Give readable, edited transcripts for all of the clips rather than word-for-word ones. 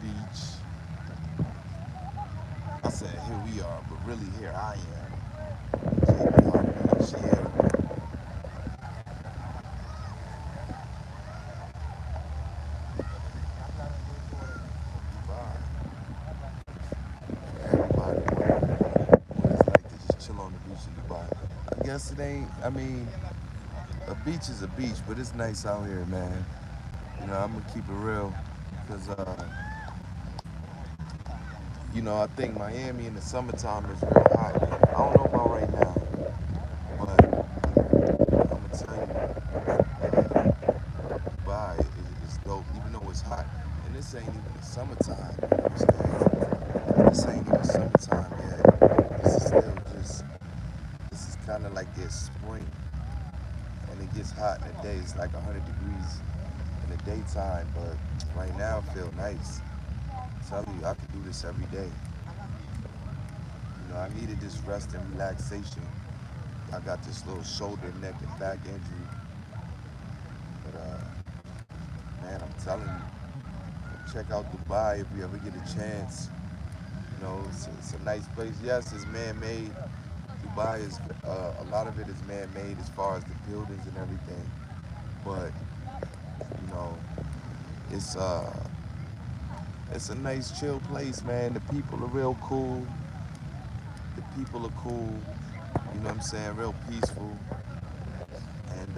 beach. I said here we are, but really here I am. JB Hart Beach here. Dubai. For everybody, what it's like to just chill on the beach in Dubai. I guess it ain't. I mean, a beach is a beach, but it's nice out here, man. I'm gonna keep it real, cause I think Miami in the summertime is real hot. I don't know about right now, but I'm gonna tell you, Dubai is dope, even though it's hot. And this ain't even the summertime. You understand? This ain't even summertime yet. This is still just. This is kind of like their spring, and it gets hot in the day. It's like 100 degrees in the daytime, but right now it feel nice. I'm telling you, I could do this every day. I needed this rest and relaxation. I got this little shoulder, neck, and back injury, but man, I'm telling you, check out Dubai if you ever get a chance. It's a nice place. Yes, it's man-made. Dubai is a lot of it is man-made as far as the buildings and everything, but you know, it's uh, it's a nice, chill place, man. The people are real cool. The people are cool. You know what I'm saying? Real peaceful, and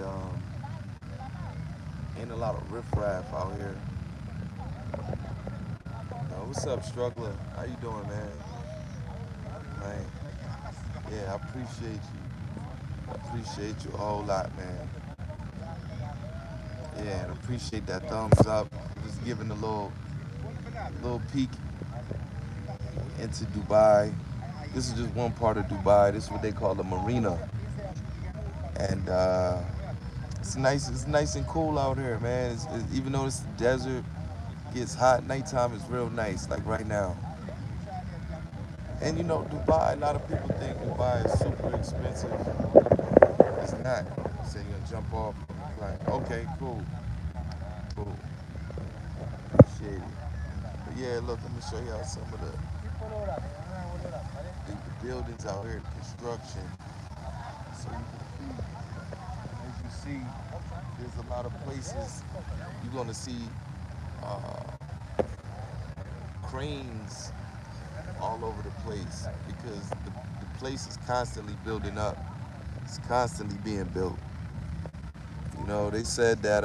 ain't a lot of riffraff out here. What's up, struggler? How you doing, man? Man, yeah, I appreciate you. I appreciate you a whole lot, man. Yeah, and appreciate that thumbs up. Just giving a little peek into Dubai. This is just one part of Dubai. This is what they call the marina, and it's nice and cool out here, man. Even though it's the desert, gets hot. Nighttime is real nice, like right now. And Dubai. A lot of people think Dubai is super expensive. It's not. So you're gonna jump off from the plane. Okay, cool, cool. Appreciate it. But yeah, look, let me show y'all some of the buildings out here, the construction. So as you see, there's a lot of places you're gonna see uh, cranes all over the place because the place is constantly building up. It's constantly being built. They said that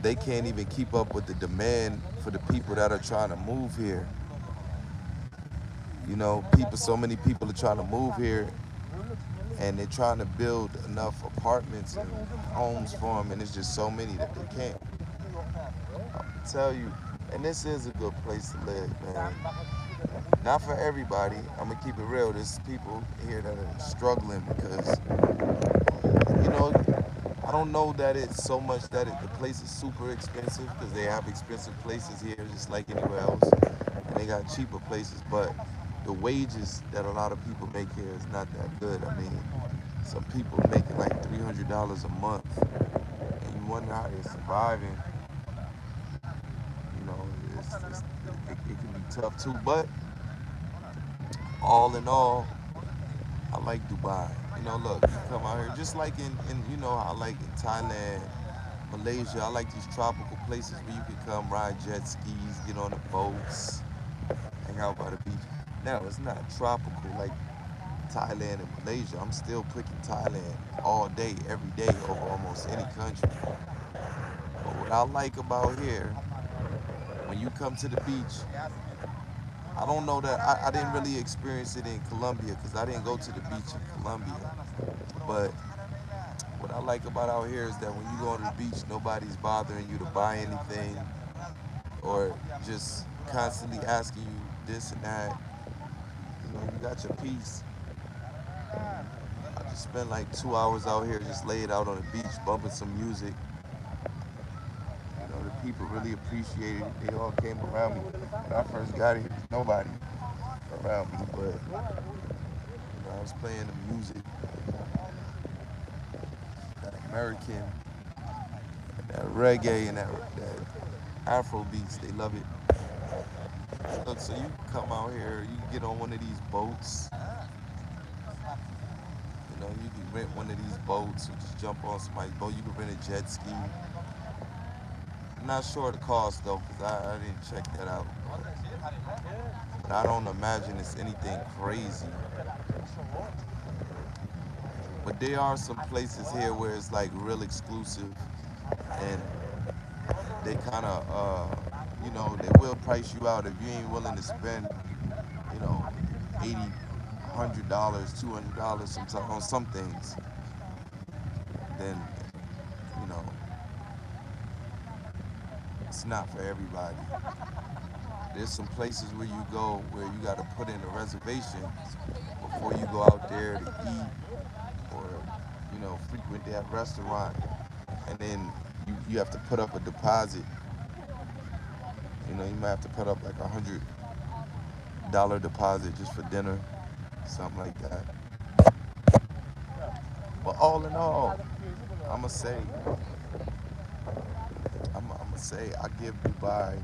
they can't even keep up with the demand for the people that are trying to move here. So many people are trying to move here, and they're trying to build enough apartments and homes for them, and it's just so many that they can't. I tell you, and this is a good place to live, man. Not for everybody. I'm gonna keep it real. There's people here that are struggling because, you know, I don't know that it's so much that the place is super expensive because they have expensive places here just like anywhere else, and they got cheaper places, but the wages that a lot of people make here is not that good. I mean, some people making like $300 a month, and you wonder how they're surviving. You know, it can be tough too, but all in all, I like Dubai. Look, you come out here just like in I like in Thailand, Malaysia. I like these tropical places where you can come ride jet skis, get on the boats, hang out by the beach. Now it's not tropical like Thailand and Malaysia. I'm still picking Thailand all day, every day over almost any country. But what I like about here, when you come to the beach, I don't know that I didn't really experience it in Colombia because I didn't go to the beach in Colombia. But what I like about out here is that when you go to the beach, nobody's bothering you to buy anything or just constantly asking you this and that. You got your peace. I just spent like 2 hours out here just laid out on the beach bumping some music. The people really appreciated it. They all came around me. When I first got here, there's nobody around me, but I was playing the music, that American, and that reggae, and that Afro beats. They love it. Look, so you can come out here, you can get on one of these boats. You know, you can rent one of these boats or just jump on somebody's boat. You can rent a jet ski. I'm not sure the cost though, because I didn't check that out. But I don't imagine it's anything crazy. But there are some places here where it's like real exclusive, and they kind of, you know, they will price you out if you ain't willing to spend, you know, 80, $100, $200 sometimes on some things. Then, you know, it's not for everybody. There's some places where you go where you got to put in a reservation before you go out there to eat or, you know, frequent that restaurant. And then you have to put up a deposit. You know, you might have to put up like $100 deposit just for dinner, something like that. But all in all, I'ma say, I'ma say, I give Dubai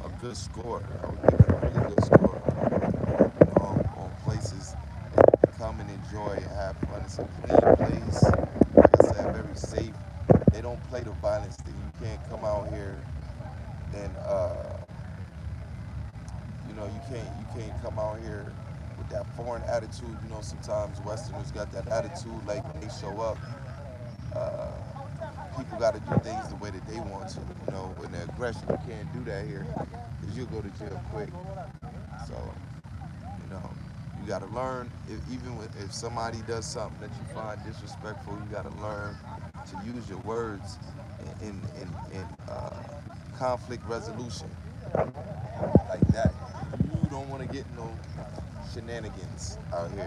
a good score. I would give it a really good score on places that come and enjoy and have fun. It's a clean place. Like I said, very safe. They don't play the violence thing. You can't come out here and you can't come out here with that foreign attitude. You know, sometimes Westerners got that attitude like when they show up, uh, people got to do things the way that they want to. You know, when the aggression, you can't do that here because you'll go to jail quick. So, you know, you got to learn. If somebody does something that you find disrespectful, you got to learn to use your words in conflict resolution like that. You don't want to get no shenanigans out here.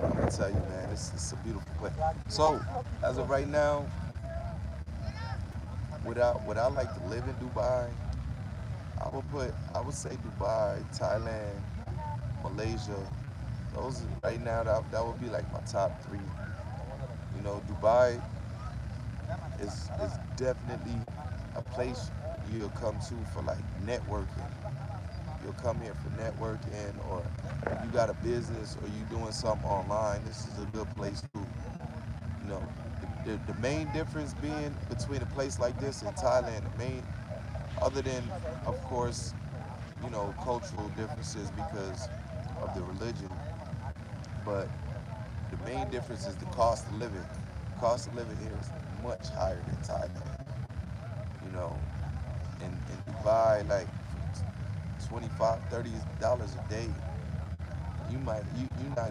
I'm gonna tell you, man, it's a beautiful place. So, as of right now, would I like to live in Dubai? I would say Dubai, Thailand, Malaysia. Those right now that would be like my top three. You know, Dubai is definitely a place you'll come to for like networking. You'll come here for networking, or you got a business, or you doing something online. This is a good place too. You know, the main difference being between a place like this and Thailand, the main, other than of course, you know, cultural differences because of the religion, but the main difference is the cost of living. The cost of living here is much higher than Thailand. You know, in Dubai, like $25, $30 a day, you're not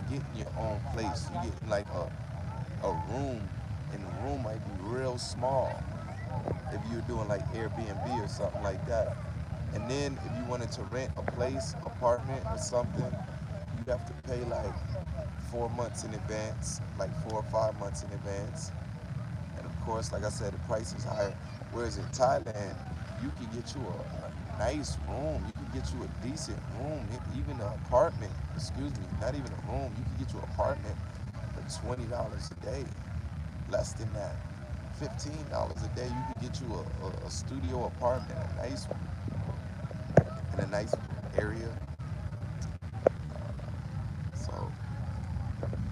getting your own place. You get like a room, and the room might be real small if you're doing like Airbnb or something like that. And then if you wanted to rent a place, apartment or something, you have to pay like 4 months in advance, like 4 or 5 months in advance. And of course, like I said, the price is higher. Whereas in Thailand, you can get you a nice room. You can get you a decent room, even an apartment. Excuse me, not even a room. You can get you an apartment for $20 a day. Less than that, $15 a day. You can get you a studio apartment, a nice one, in a nice area. So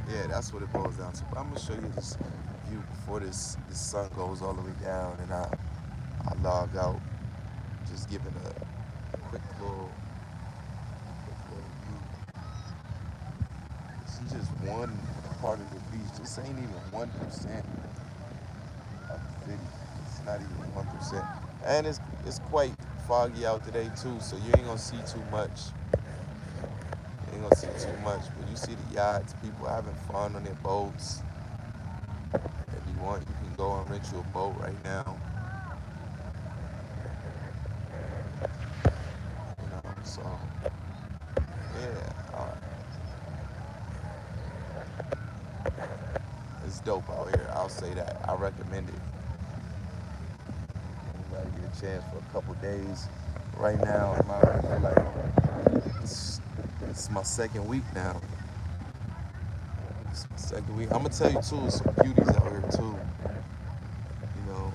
yeah, that's what it boils down to. But I'm gonna show you this view before this sun goes all the way down, and I log out. Just giving a quick little view. This is just one part of the beach. This ain't even 1% of the city. It's not even 1%. And it's quite foggy out today too, so you ain't gonna see too much. You ain't gonna see too much, but you see the yachts, people having fun on their boats. If you want, you can go and rent you a boat right now. You know, so yeah, it's dope out here. I'll say that. I recommend it. Anybody get a chance for a couple days. Right now, I'm out here for like it's my second week now. It's my second week. I'm gonna tell you too, some beauties out here too. You know,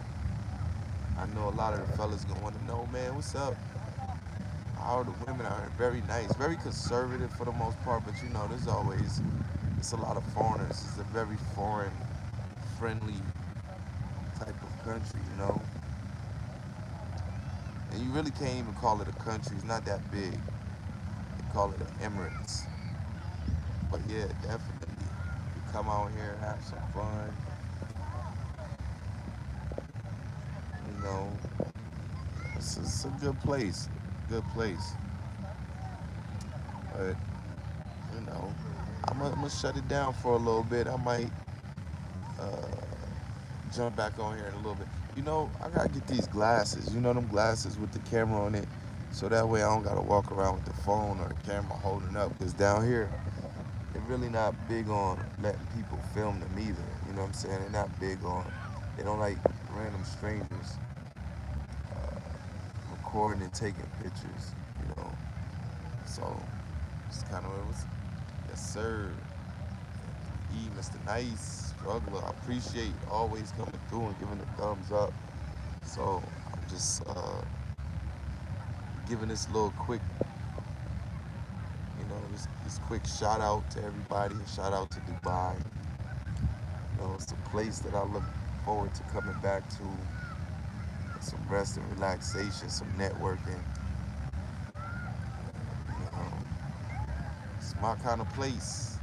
I know a lot of the fellas gonna want to know, man, what's up? How the women are very nice, very conservative for the most part, but there's always it's a lot of foreigners. It's a very foreign friendly type of country. And you really can't even call it a country. It's not that big. They call it an Emirates. But yeah, definitely. You come out here and have some fun. You know, it's a good place. Good place. But you know, I'm gonna shut it down for a little bit. I might uh, jump back on here in a little bit. I gotta get these glasses. Them glasses with the camera on it, so that way I don't gotta walk around with the phone or the camera holding up. Cause down here, they're really not big on letting people film them either. You know what I'm saying? They're not big on. They don't like random strangers recording and taking pictures. You know, so it's kind of what it was. Yes, sir. Mr. Nice Struggler. I appreciate always coming through and giving a thumbs up. So I'm just giving this little quick, this quick shout out to everybody. A shout out to Dubai. It's a place that I look forward to coming back to. Some rest and relaxation, some networking. You know, it's my kind of place.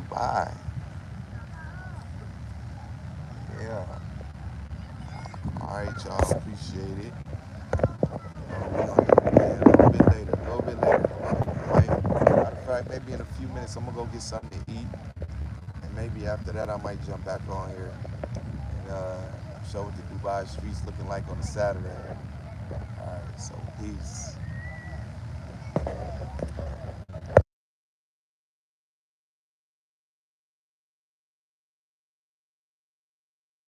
Dubai. Yeah. All right, y'all. Appreciate it. We're gonna hit it again a little bit later. A little bit later. Matter of fact, maybe in a few minutes, I'm gonna go get something to eat, and maybe after that, I might jump back on here and show what the Dubai streets looking like on a Saturday. All right. So peace.